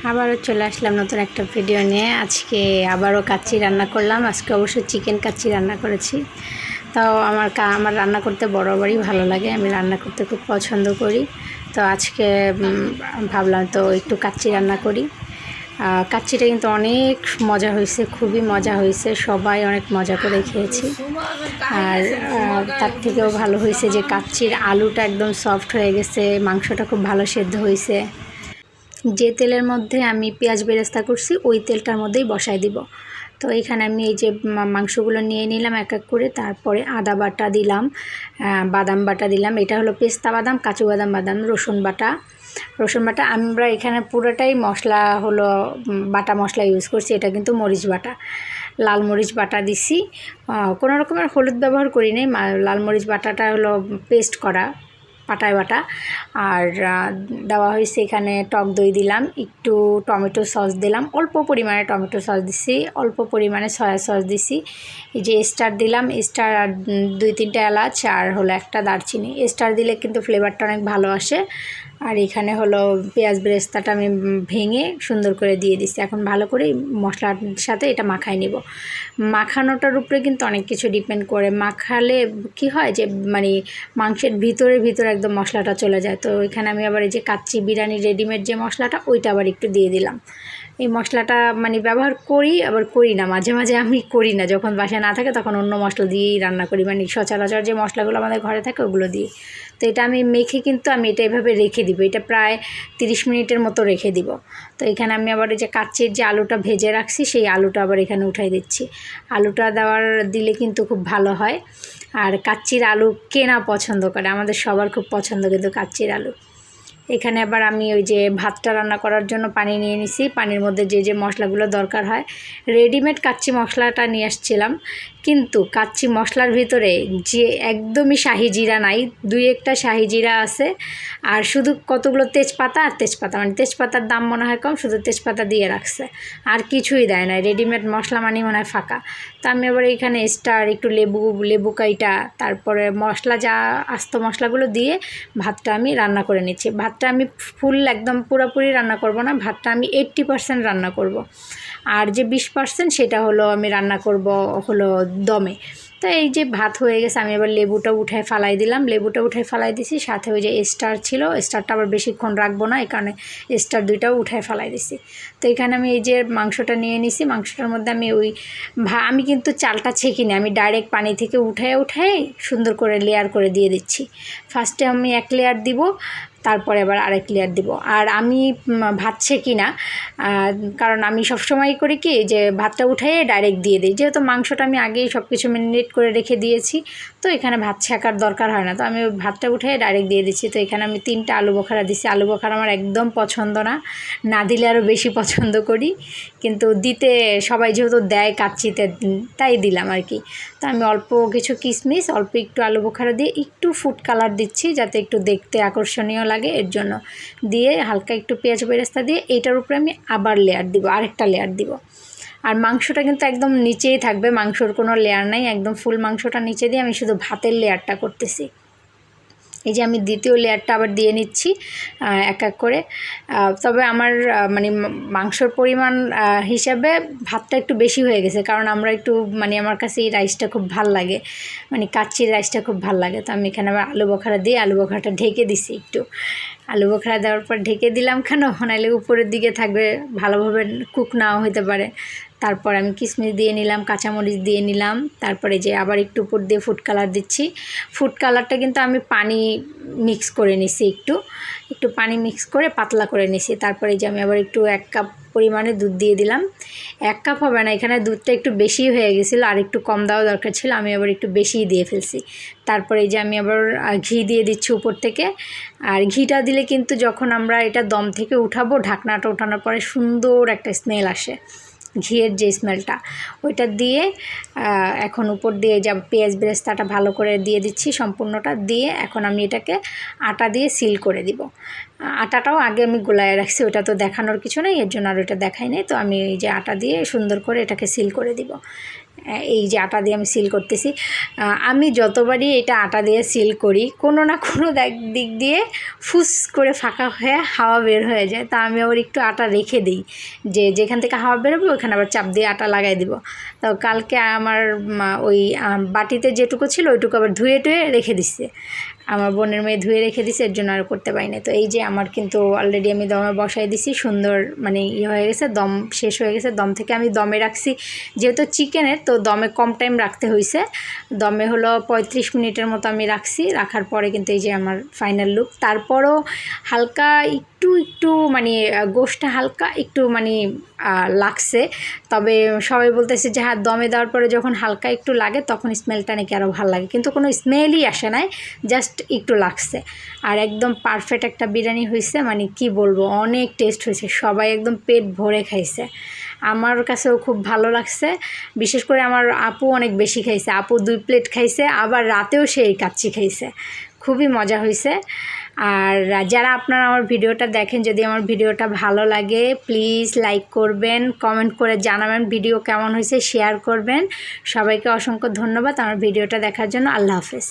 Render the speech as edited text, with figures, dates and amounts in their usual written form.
আবারও চলে আসলাম নতুন একটা ভিডিও নিয়ে। আজকে আবারও কাচ্চি রান্না করলাম। আজকে অবশ্য চিকেন কাচ্চি রান্না করেছি। তাও আমার রান্না করতে বরাবরই ভালো লাগে, আমি রান্না করতে খুব পছন্দ করি। তো আজকে ভাবলাম তো একটু কাচ্চি রান্না করি। কাচ্চিটা কিন্তু অনেক মজা হয়েছে, খুবই মজা হয়েছে, সবাই অনেক মজা করে খেয়েছি। আর তার থেকেও ভালো হয়েছে যে কাচ্চির আলুটা একদম সফট হয়ে গেছে, মাংসটা খুব ভালো সেদ্ধ হয়েছে। যে তেলের মধ্যে আমি পেঁয়াজ বেরেস্তা করছি ওই তেলটার মধ্যেই বসাই দিব। তো এখানে আমি এই যে মাংসগুলো নিয়ে নিলাম এক এক করে, তারপরে আদা বাটা দিলাম, বাদাম বাটা দিলাম, এটা হলো পেস্তা বাদাম, কাজু বাদাম, রসুন বাটা। আমরা এখানে পুরোটাই মশলা হলো বাটা মশলা ইউজ করছি, এটা কিন্তু মরিচ বাটা, লাল মরিচ বাটা দিছি। কোনো রকমের হলুদ ব্যবহার করি নাই, লাল মরিচ বাটাটা হলো পেস্ট করা, পাটায় বাটা। আর দেওয়া হয়েছে এখানে টক দই দিলাম, একটু টমেটো সস দিলাম, অল্প পরিমাণে টমেটো সস দিছি, অল্প পরিমাণে সয়া সস দিছি। এই যে স্টার দিলাম, স্টার আর 2-3টা এলাচ আর হলো একটা দারচিনি। স্টার দিলে কিন্তু ফ্লেভারটা অনেক ভালো আসে। আর এখানে হলো পেঁয়াজ বেরেস্তাটা আমি ভেঙে সুন্দর করে দিয়ে দিচ্ছি। এখন ভালো করে মশলার সাথে এটা মাখাই নিব। মাখানোটার উপরে কিন্তু অনেক কিছু ডিপেন্ড করে। মাখালে কি হয় যে মানে মাংসের ভিতরে একদম মশলাটা চলে যায়। তো এখানে আমি আবার এই যে কাচ্চি বিরিয়ানি রেডিমেড যে মশলাটা ওইটা আবার একটু দিয়ে দিলাম। এই মশলাটা মানে ব্যবহার করি আবার করি না, মাঝে মাঝে আমি করি না, যখন বাসায় না থাকে তখন অন্য মশলা দিয়েই রান্না করি, মানে সচরাচর যে মশলাগুলো আমাদের ঘরে থাকে ওগুলো দিয়ে। তো এটা আমি মেখে কিন্তু আমি এটা এভাবে রেখে দিব, এটা প্রায় 30 মিনিটের মতো রেখে দিব। তো এখানে আমি আবার এই যে কাচ্চির যে আলুটা ভেজে রাখছি সেই আলুটা আবার এখানে উঠাই দিচ্ছি। আলুটা দিলে কিন্তু খুব ভালো হয়। আর কাচ্চির আলু কে না পছন্দ করে, আমাদের সবার খুব পছন্দ কিন্তু কাচ্চির আলু। এখানে আবার আমি ওই যে ভাতটা রান্না করার জন্য পানি নিয়ে নিছি, পানির মধ্যে যে মশলাগুলো দরকার হয়, রেডিমেড কাচ্চি মশলাটা নিয়ে আসছিলাম, কিন্তু কাচ্চি মশলার ভিতরে যে একদমই শাহি জিরা নাই, 2-1টা শাহি জিরা আছে, আর শুধু কতগুলো তেজপাতা আর তেজপাতা, মানে তেজপাতার দাম মনে হয় কম, শুধু তেজপাতা দিয়ে রাখছে, আর কিছুই দেয় না। রেডিমেড মশলা মানে মনে হয় ফাঁকা। তো আমি আবার এখানে স্টার, একটু লেবু কাইটা, তারপরে মশলা যা আস্ত মশলাগুলো দিয়ে ভাতটা আমি রান্না করে নিচ্ছি। ভাতটা আমি ফুল একদম পুরোপুরি রান্না করব না, ভাতটা আমি 80% রান্না করব, আর যে 20% সেটা হলো আমি রান্না করব হলো দমে। তো এই যে ভাত হয়ে গেছে, আমি এবার লেবুটা উঠায় ফালাই দিলাম, দিছি, সাথে ওই যে স্টার ছিল, স্টারটা আবার বেশিক্ষণ রাখবো না, এই কারণে স্টার 2টাও উঠায় ফালাই দিছি। তো এখানে আমি এই যে মাংসটা নিয়ে নিছি, মাংসটার মধ্যে আমি আমি কিন্তু চালটা ছেঁকি না, আমি ডাইরেক্ট পানি থেকে উঠায় সুন্দর করে লেয়ার করে দিয়ে দিচ্ছি। ফার্স্টে আমি 1 লেয়ার দিব, তারপরে আবার আরেক লেয়ার দিব। আর আমি ভাত ছেঁকি না, কারণ আমি সবসময় করি কি যে ভাতটা উঠাইয়ে ডাইরেক্ট দিয়ে দিই, যেহেতু মাংসটা আমি আগেই সব কিছু ম্যারিনেট করে রেখে দিয়েছি, তো এখানে ভাত ছেঁকার দরকার হয় না। তো আমি ভাতটা উঠাইয়ে ডাইরেক্ট দিয়ে দিচ্ছি। তো এখানে আমি 3টা আলু বোখারা দিচ্ছি। আলু বোখারা আমার একদম পছন্দ না, না দিলে আরও বেশি পছন্দ করি, কিন্তু দিতে সবাই যেহেতু দেয় কাচ্চিতে, তাই দিলাম আর কি। তো আমি অল্প কিছু কিশমিশ, অল্প একটু আলু বোখারা দিয়ে একটু ফুড কালার দিচ্ছি, যাতে একটু দেখতে আকর্ষণীয় লাগে, এর জন্য দিয়ে হালকা একটু পেঁয়াজ বেরেস্তা দিয়ে এইটার উপরে আমি আবার লেয়ার দিব, আরেকটা লেয়ার দিব। আর মাংসটা কিন্তু একদম নিচেই থাকবে, মাংসর কোনো লেয়ার নাই, একদম ফুল মাংসটা নিচে দিয়ে আমি শুধু ভাতের লেয়ারটা করতেছি। এই যে আমি দ্বিতীয় লেয়ারটা আবার দিয়ে নিচ্ছি এক এক করে। তবে আমার মানে মাংসর পরিমাণ হিসাবে ভাতটা একটু বেশি হয়ে গেছে, কারণ আমরা একটু মানে আমার কাছে এই রাইসটা খুব ভাল লাগে, মানে কাচ্চির রাইসটা খুব ভাল লাগে। তো আমি এখানে আবার আলু বোখারা দিয়ে আলু বোখারাটা ঢেকে দিছি, একটু আলু বোখারা দেওয়ার পর ঢেকে দিলাম, কেন নাহলে উপরের দিকে থাকবে, ভালোভাবে কুক নাও হতে পারে। তারপর আমি কিশমিশ দিয়ে নিলাম, কাঁচামরিচ দিয়ে নিলাম, তারপরে যে আবার একটু উপর দিয়ে ফুড কালার দিচ্ছি। ফুড কালারটা কিন্তু আমি পানি মিক্স করে নিছি, একটু পানি মিক্স করে পাতলা করে নিছি। তারপরে যে আমি আবার একটু 1 কাপ পরিমাণে দুধ দিয়ে দিলাম। 1 কাপ হবে না, এখানে দুধটা একটু বেশি হয়ে গেছিলো, আর একটু কম দেওয়া দরকার ছিল, আমি আবার একটু বেশিই দিয়ে ফেলছি। তারপরে যে আমি আবার ঘি দিয়ে দিচ্ছি উপর থেকে। আর ঘিটা দিলে কিন্তু যখন আমরা এটা দম থেকে উঠাবো, ঢাকনাটা ওঠানোর পরে সুন্দর একটা স্মেল আসে, ঘিয়ের যে স্মেলটা, ওইটা দিয়ে এখন উপর দিয়ে যা পেঁয়াজ বেরেস্তাটা ভালো করে দিয়ে দিচ্ছি, সম্পূর্ণটা দিয়ে এখন আমি এটাকে আটা দিয়ে সিল করে দিব। আটাটাও আগে আমি গোলায় রাখছি, ওটা তো দেখানোর কিছু নেই, এর জন্য আর ওটা দেখাই নেই। তো আমি এই যে আটা দিয়ে সুন্দর করে এটাকে সিল করে দিব। এই যে আটা দিয়ে আমি সিল করতেছি। আমি যতবারই এটা আটা দিয়ে সিল করি কোনো না কোনো দিক দিয়ে ফুস করে ফাঁকা হয়ে হাওয়া বের হয়ে যায়। তা আমি আবার একটু আটা রেখে দিই, যে যেখান থেকে হাওয়া বেরোবে ওখানে আবার চাপ দিয়ে আটা লাগাই দিব। তো কালকে আমার ওই বাটিতে যেটুকু ছিল ওইটুকু আবার ধুয়ে টুয়ে রেখে দিচ্ছে, আমার বোনের মেয়ে ধুয়ে রেখে দিছে, এর জন্য আর করতে পারি না। তো এই যে আমার কিন্তু অলরেডি আমি দমে বসাই দিছি, সুন্দর মানে হয়ে গেছে, দম শেষ হয়ে গেছে। দম থেকে আমি দমে রাখছি, যেহেতু চিকেনের তো দমে কম টাইম রাখতে হয়েছে, দমে হলো 35 মিনিটের মতো আমি রাখছি। রাখার পরে কিন্তু এই যে আমার ফাইনাল লুক। তারপরও হালকা একটু মানে গোশটা হালকা একটু মানে লাগছে, তবে সবাই বলতেছে যে হ্যাঁ দমে দেওয়ার পরে যখন হালকা একটু লাগে তখন স্মেলটা নাকি আরও ভালো লাগে, কিন্তু কোনো স্মেলই আসে নাই, জাস্ট একটু লাগছে। আর একদম পারফেক্ট একটা বিরিয়ানি হয়েছে, মানে কি বলবো, অনেক টেস্ট হয়েছে, সবাই একদম পেট ভরে খাইছে। আমার কাছেও খুব ভালো লাগছে, বিশেষ করে আমার আপু অনেক বেশি খাইছে, আপু 2 প্লেট খাইছে, আবার রাতেও সেই কাচ্চি খাইছে, খুবই মজা হয়েছে। আর যারা আপনারা আমার ভিডিওটা দেখেন, যদি আমার ভিডিওটা ভালো লাগে প্লিজ লাইক করবেন, কমেন্ট করে জানাবেন ভিডিও কেমন হয়েছে, শেয়ার করবেন। সবাইকে অসংখ্য ধন্যবাদ আমার ভিডিওটা দেখার জন্য। আল্লাহ হাফেজ।